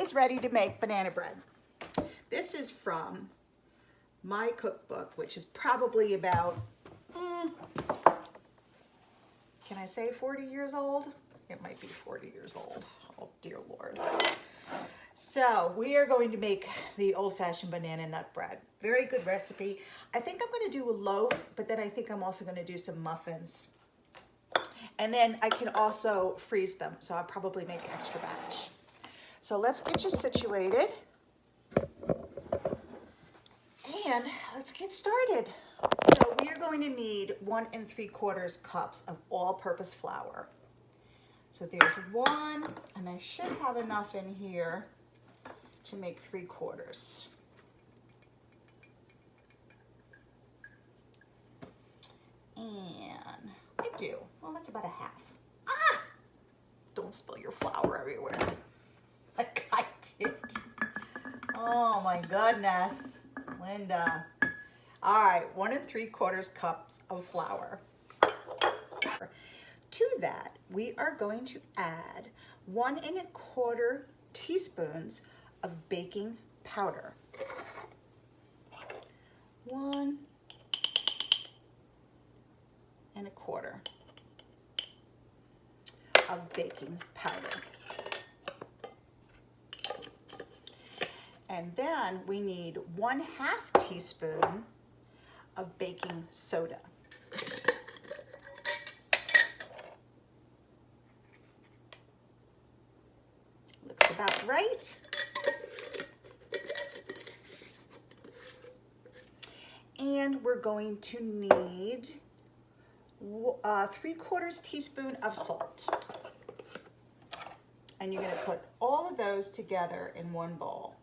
is ready to make banana bread. This is from my cookbook, which is probably about, can I say 40 years old? It might be 40 years old. Oh, dear Lord. So we are going to make the old-fashioned banana nut bread. Very good recipe. I think I'm going to do a loaf, but then I think I'm also going to do some muffins. And then I can also freeze them, so I'll probably make an extra batch. So let's get you situated. And let's get started. So we are going to need 1 3/4 cups of all-purpose flour. So there's 1, and I should have enough in here to make 3/4. And I do. Well, that's about a half. Ah! Don't spill your flour everywhere. Like I did. Oh my goodness. Linda. All right, 1 3/4 cups of flour. To that, we are going to add 1 1/4 teaspoons of baking powder. 1 1/4 of baking powder. And then we need 1/2 teaspoon of baking soda. Looks about right. And we're going to need 3/4 teaspoon of salt. And you're going to put all of those together in one bowl.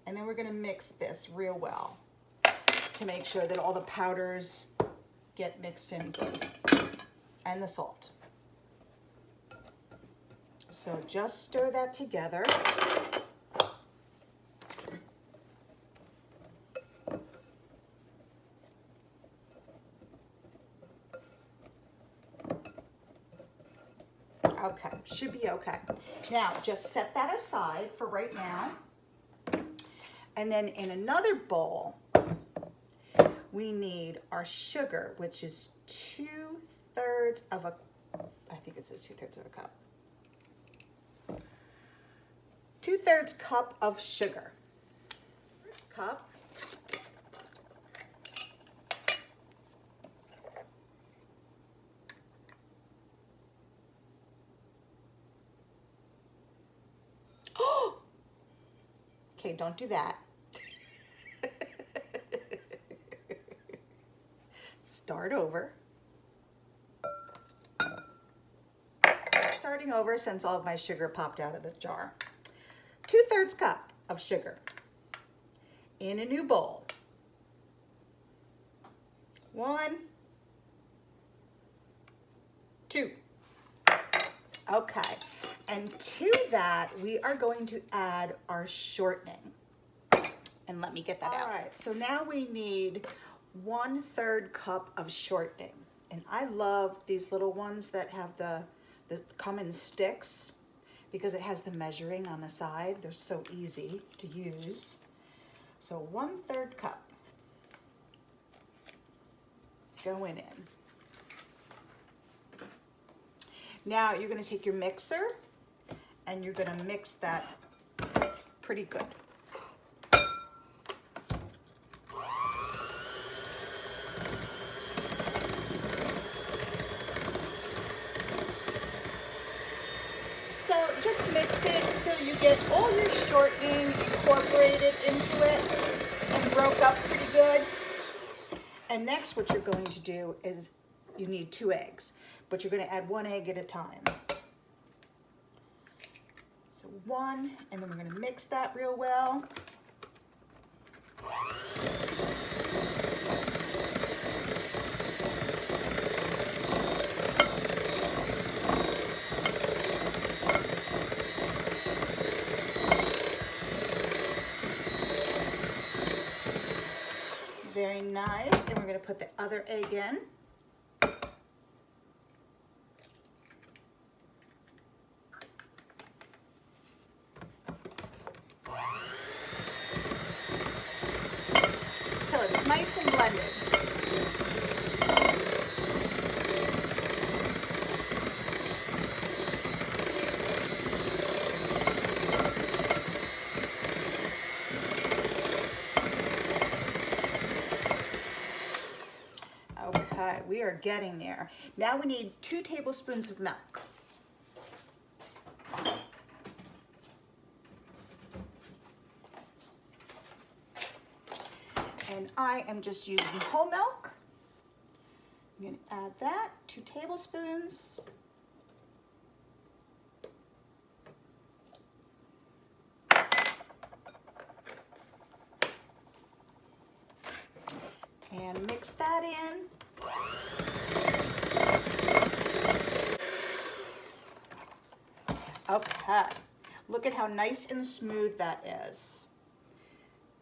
And then we're going to mix this real well to make sure that all the powders get mixed in good, and the salt. So just stir that together. Okay, should be okay. Now just set that aside for right now. And then in another bowl, we need our sugar, which is 2/3 of a, I think it says 2/3 of a cup. 2/3 cup of sugar. Cup. Oh! Okay, don't do that. Start over. Starting over since all of my sugar popped out of the jar. 2/3 cup of sugar in a new bowl. 1, 2. Okay, and to that we are going to add our shortening. And let me get that out. All right, so now we need 1/3 cup of shortening. And I love these little ones that have the come in sticks because it has the measuring on the side. They're so easy to use. So 1/3 cup going in. Now you're going to take your mixer and you're going to mix that pretty good. Just mix it until you get all your shortening incorporated into it and broke up pretty good. And next what you're going to do is you need 2 eggs, but you're going to add 1 egg at a time. So 1, and then we're going to mix that real well. Very nice, and we're going to put the other egg in. we are getting there. Now we need 2 tablespoons of milk. And I am just using whole milk. I'm going to add that, 2 tablespoons. And mix that in. Okay, look at how nice and smooth that is.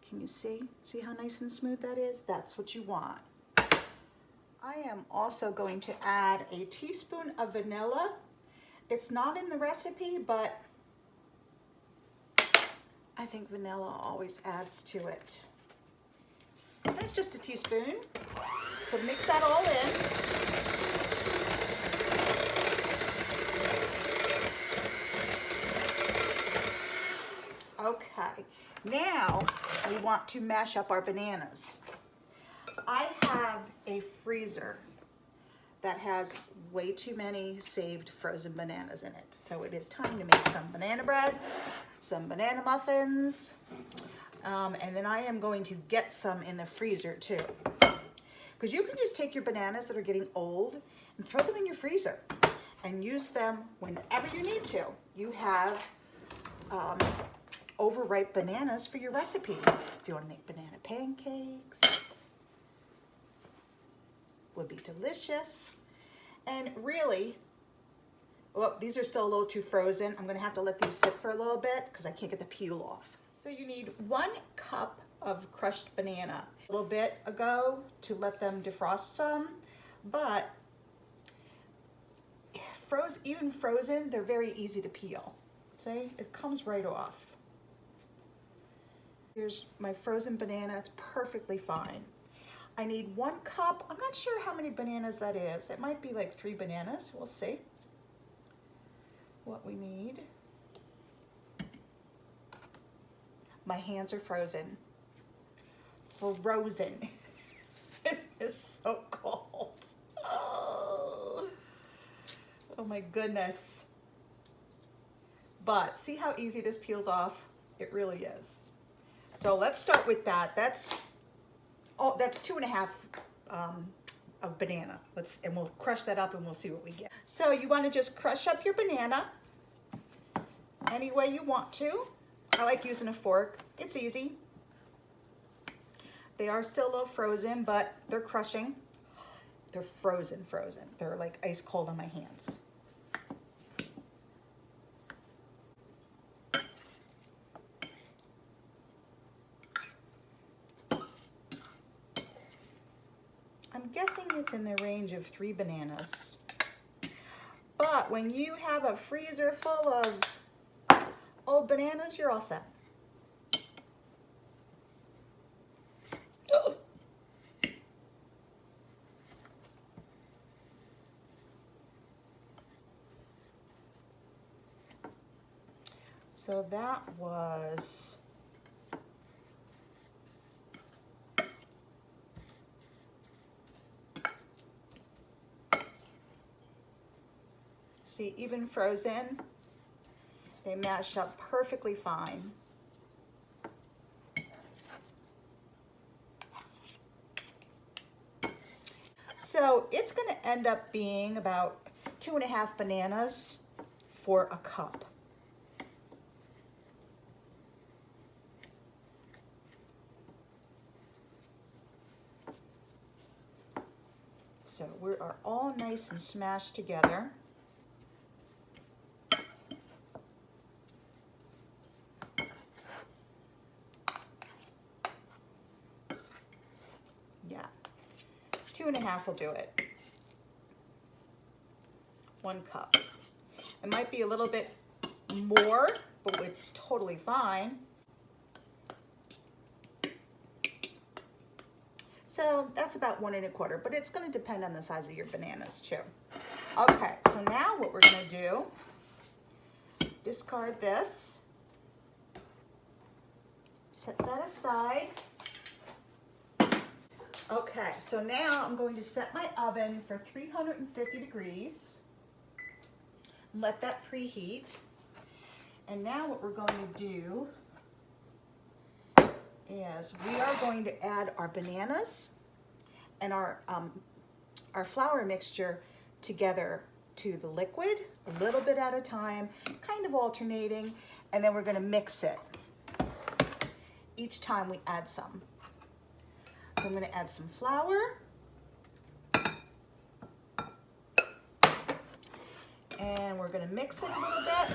Can you see? See how nice and smooth that is? That's what you want. I am also going to add a teaspoon of vanilla. It's not in the recipe, but I think vanilla always adds to it. That's just a teaspoon. So mix that all in. Okay, now we want to mash up our bananas. I have a freezer that has way too many saved frozen bananas in it. So it is time to make some banana bread, some banana muffins, and then I am going to get some in the freezer too. Because you can just take your bananas that are getting old and throw them in your freezer and use them whenever you need to. You have overripe bananas for your recipes. If you want to make banana pancakes, would be delicious. And really, well, these are still a little too frozen. I'm going to have to let these sit for a little bit because I can't get the peel off. So you need 1 cup of crushed banana. A little bit ago to let them defrost some, but even frozen, they're very easy to peel. See, it comes right off. Here's my frozen banana. It's perfectly fine. I need 1 cup. I'm not sure how many bananas that is. It might be like 3 bananas. We'll see what we need. My hands are frozen. Frozen. This is so cold. Oh my goodness. But see how easy this peels off? It really is. So let's start with that. That's 2.5 of banana. And we'll crush that up and we'll see what we get. So you want to just crush up your banana any way you want to. I like using a fork. It's easy. They are still a little frozen, but they're crushing. They're frozen. They're like ice cold on my hands. I'm guessing it's in the range of 3 bananas. But when you have a freezer full of old bananas, you're all set. Oh. So that was see, even frozen, they mash up perfectly fine. So it's going to end up being about 2.5 bananas for a cup. So we are all nice and smashed together. Yeah, 2.5 will do it. 1 cup. It might be a little bit more, but it's totally fine. So that's about 1 1/4, but it's going to depend on the size of your bananas too. Okay, so now what we're going to do, discard this, set that aside. Okay, so now I'm going to set my oven for 350 degrees. Let that preheat. And now what we're going to do is we are going to add our bananas and our flour mixture together to the liquid, a little bit at a time, kind of alternating, and then we're going to mix it each time we add some. So I'm going to add some flour. And we're going to mix it a little bit.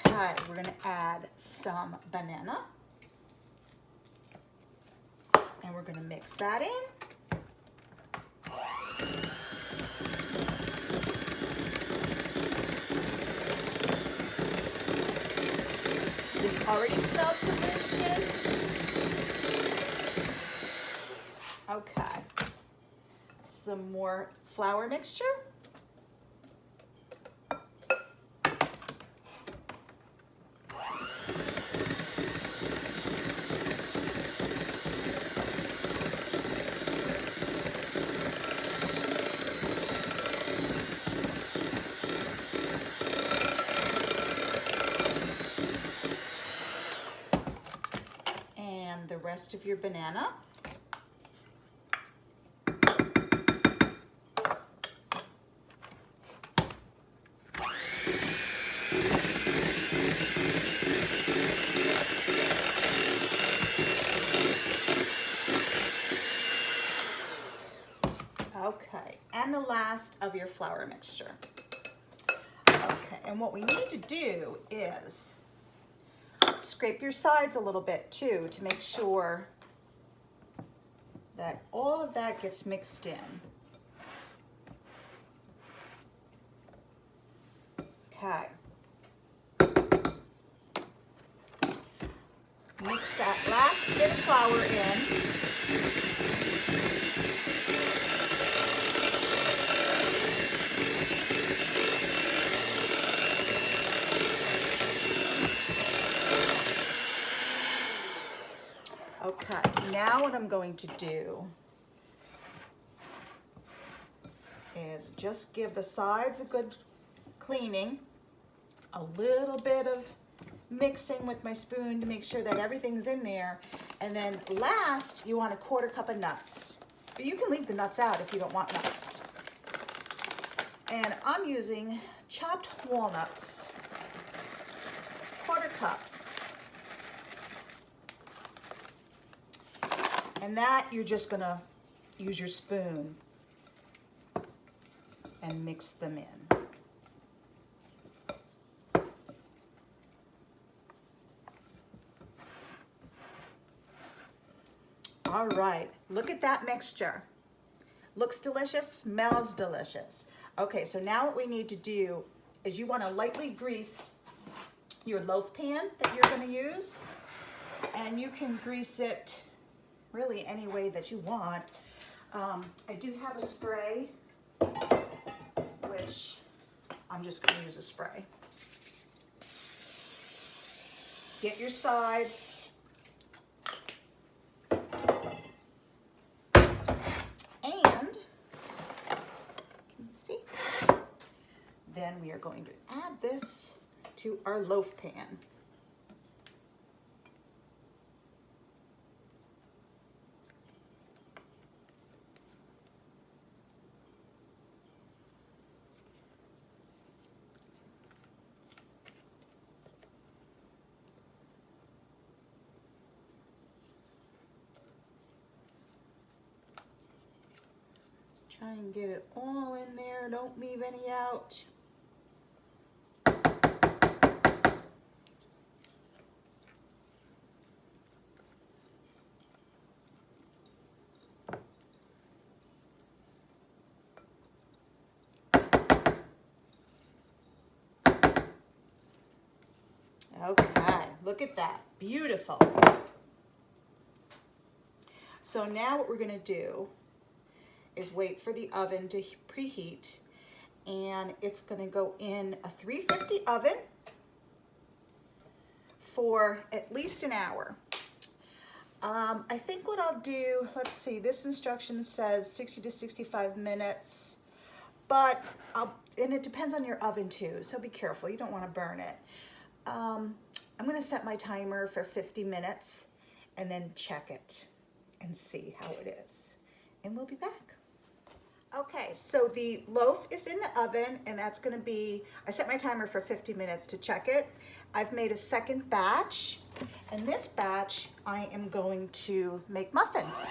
Okay, we're going to add some banana. And we're going to mix that in. This already smells delicious. Okay, some more flour mixture. The rest of your banana. Okay, and the last of your flour mixture. Okay, and what we need to do is scrape your sides a little bit too to make sure that all of that gets mixed in. Okay. Mix that last bit of flour in. Okay, now what I'm going to do is just give the sides a good cleaning, a little bit of mixing with my spoon to make sure that everything's in there, and then last you want a 1/4 cup of nuts. But you can leave the nuts out if you don't want nuts. And I'm using chopped walnuts, 1/4 cup. And that you're just gonna use your spoon and mix them in. All right, look at that mixture. Looks delicious, smells delicious. Okay, so now what we need to do is you wanna lightly grease your loaf pan that you're gonna use. And you can grease it really any way that you want. I do have a spray, which I'm just going to use a spray. Get your sides. And, can you see? Then we are going to add this to our loaf pan. Try and get it all in there. Don't leave any out. Okay, look at that. Beautiful. So now what we're going to do is wait for the oven to preheat, and it's going to go in a 350 oven for at least an hour. I think what I'll do, let's see, this instruction says 60 to 65 minutes, but and it depends on your oven too, so be careful, you don't want to burn it. I'm going to set my timer for 50 minutes and then check it and see how it is, and we'll be back. Okay, so the loaf is in the oven, and that's going to be, I set my timer for 50 minutes to check it. I've made a second batch, and this batch I am going to make muffins.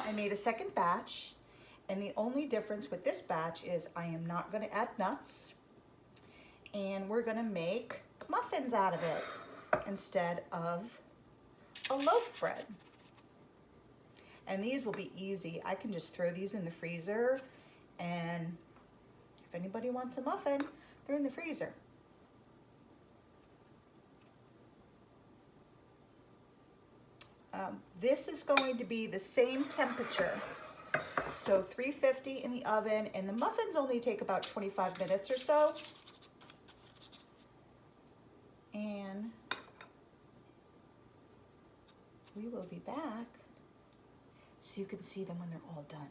I made a second batch, and the only difference with this batch is I am not going to add nuts, and we're going to make muffins out of it instead of a loaf bread. And these will be easy. I can just throw these in the freezer, and if anybody wants a muffin, they're in the freezer. This is going to be the same temperature, so 350 in the oven, and the muffins only take about 25 minutes or so. And we will be back so you can see them when they're all done.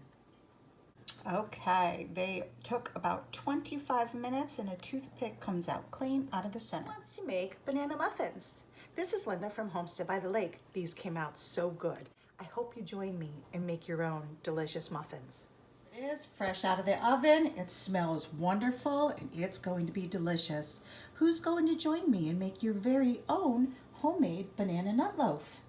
Okay, they took about 25 minutes, and a toothpick comes out clean out of the center. Who wants to make banana muffins? This is Linda from Homestead by the Lake. These came out so good. I hope you join me and make your own delicious muffins. It is fresh out of the oven. It smells wonderful, and it's going to be delicious. Who's going to join me and make your very own homemade banana nut loaf?